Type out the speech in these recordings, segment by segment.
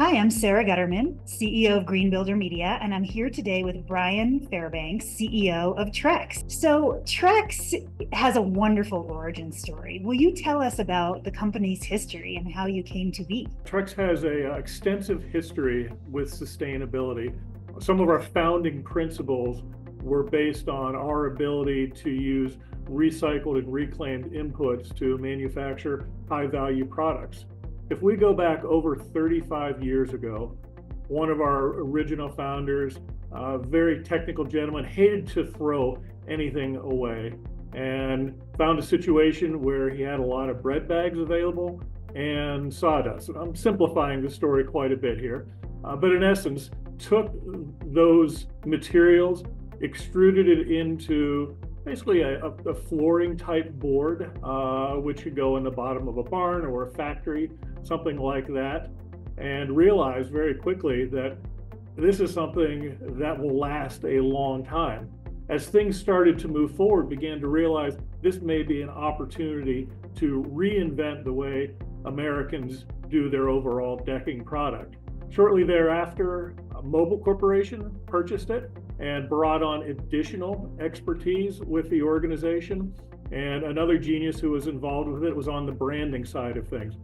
Hi, I'm Sarah Gutterman, CEO of Green Builder Media, and I'm here today with Brian Fairbanks, CEO of Trex. So, Trex has a wonderful origin story. Will you tell us about the company's history and how you came to be? Trex has an extensive history with sustainability. Some of our founding principles were based on our ability to use recycled and reclaimed inputs to manufacture high-value products. If we go back over 35 years ago, one of our original founders, a very technical gentleman, hated to throw anything away and found a situation where he had a lot of bread bags available and sawdust. I'm simplifying the story quite a bit here, but in essence, took those materials, extruded it into basically a flooring type board, which could go in the bottom of a barn or a factory, something like that, and realized very quickly that this is something that will last a long time. As things started to move forward, began to realize this may be an opportunity to reinvent the way Americans do their overall decking product. Shortly thereafter, Mobile Corporation purchased it and brought on additional expertise with the organization. And another genius who was involved with it was on the branding side of things.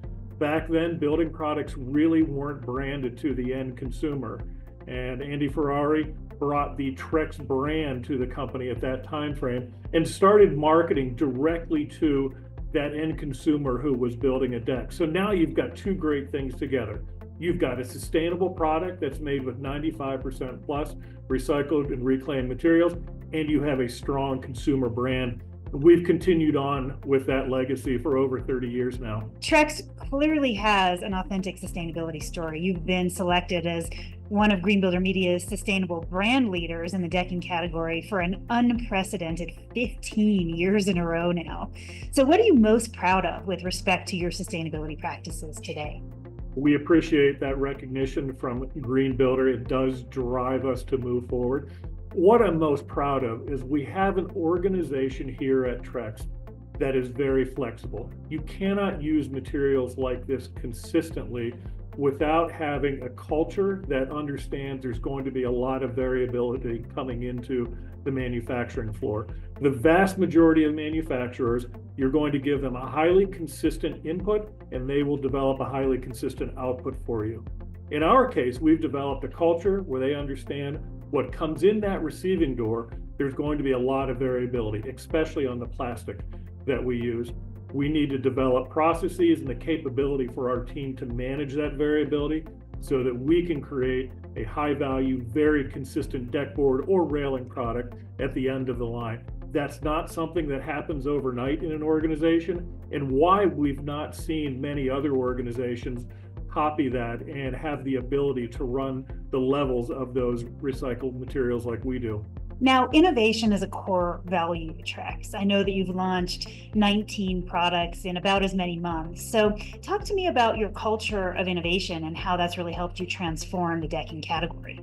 Back then, building products really weren't branded to the end consumer. And Andy Ferrari brought the Trex brand to the company at that time frame and started marketing directly to that end consumer who was building a deck. So now you've got two great things together. You've got a sustainable product that's made with 95% plus recycled and reclaimed materials, and you have a strong consumer brand. We've continued on with that legacy for over 30 years now. Trex clearly has an authentic sustainability story. You've been selected as one of Green Builder Media's sustainable brand leaders in the decking category for an unprecedented 15 years in a row now. So what are you most proud of with respect to your sustainability practices today? We appreciate that recognition from Green Builder. It does drive us to move forward. What I'm most proud of is we have an organization here at Trex that is very flexible. You cannot use materials like this consistently without having a culture that understands there's going to be a lot of variability coming into the manufacturing floor. The vast majority of manufacturers, you're going to give them a highly consistent input and they will develop a highly consistent output for you. In our case, we've developed a culture where they understand what comes in that receiving door, there's going to be a lot of variability, especially on the plastic that we use. We need to develop processes and the capability for our team to manage that variability so that we can create a high value, very consistent deck board or railing product at the end of the line. That's not something that happens overnight in an organization, and why we've not seen many other organizations copy that and have the ability to run the levels of those recycled materials like we do. Now, innovation is a core value to Trex. I know that you've launched 19 products in about as many months. So talk to me about your culture of innovation and how that's really helped you transform the decking category.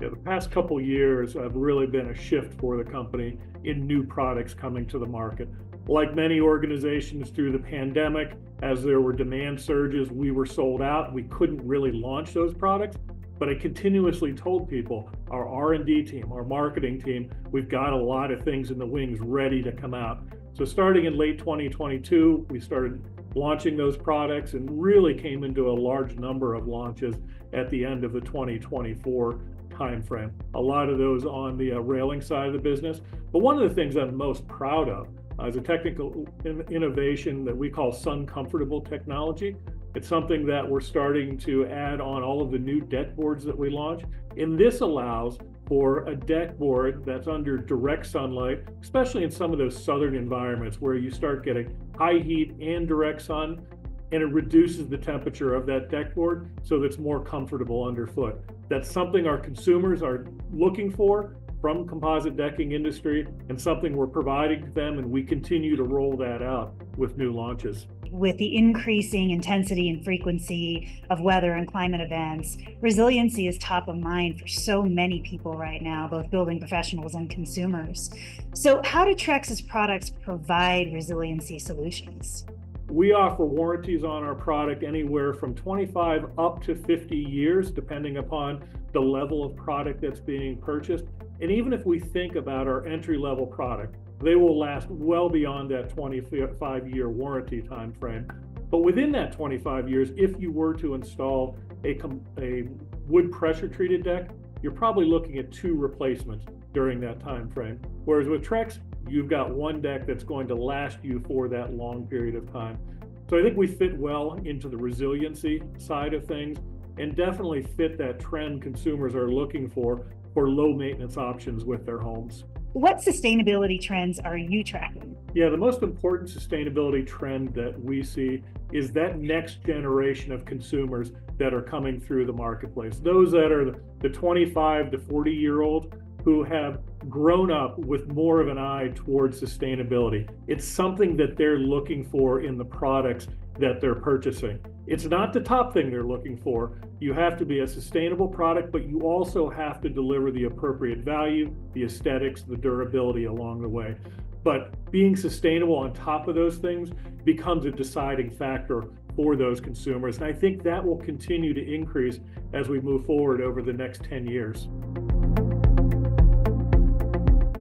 Yeah, the past couple of years have really been a shift for the company in new products coming to the market. Like many organizations through the pandemic, as there were demand surges, we were sold out. We couldn't really launch those products. But I continuously told people, our R&D team, our marketing team, we've got a lot of things in the wings ready to come out. So starting in late 2022, we started launching those products and really came into a large number of launches at the end of the 2024 timeframe. A lot of those on the railing side of the business. But one of the things I'm most proud of is a technical innovation that we call sun comfortable technology. It's something that we're starting to add on all of the new deck boards that we launch. And this allows for a deck board that's under direct sunlight, especially in some of those southern environments where you start getting high heat and direct sun, and it reduces the temperature of that deck board so that it's more comfortable underfoot. That's something our consumers are looking for from composite decking industry and something we're providing to them, and we continue to roll that out with new launches. With the increasing intensity and frequency of weather and climate events, resiliency is top of mind for so many people right now, both building professionals and consumers. So how do Trex's products provide resiliency solutions? We offer warranties on our product anywhere from 25 up to 50 years, depending upon the level of product that's being purchased. And even if we think about our entry-level product, they will last well beyond that 25-year warranty time frame. But within that 25 years, if you were to install a wood pressure treated deck, you're probably looking at 2 replacements during that time frame. Whereas with Trex, you've got one deck that's going to last you for that long period of time. So I think we fit well into the resiliency side of things, and definitely fit that trend consumers are looking for low maintenance options with their homes. What sustainability trends are you tracking? Yeah, the most important sustainability trend that we see is that next generation of consumers that are coming through the marketplace. Those that are the 25 to 40-year-old who have grown up with more of an eye towards sustainability. It's something that they're looking for in the products that they're purchasing. It's not the top thing they're looking for. You have to be a sustainable product, but you also have to deliver the appropriate value, the aesthetics, the durability along the way. But being sustainable on top of those things becomes a deciding factor for those consumers. And I think that will continue to increase as we move forward over the next 10 years.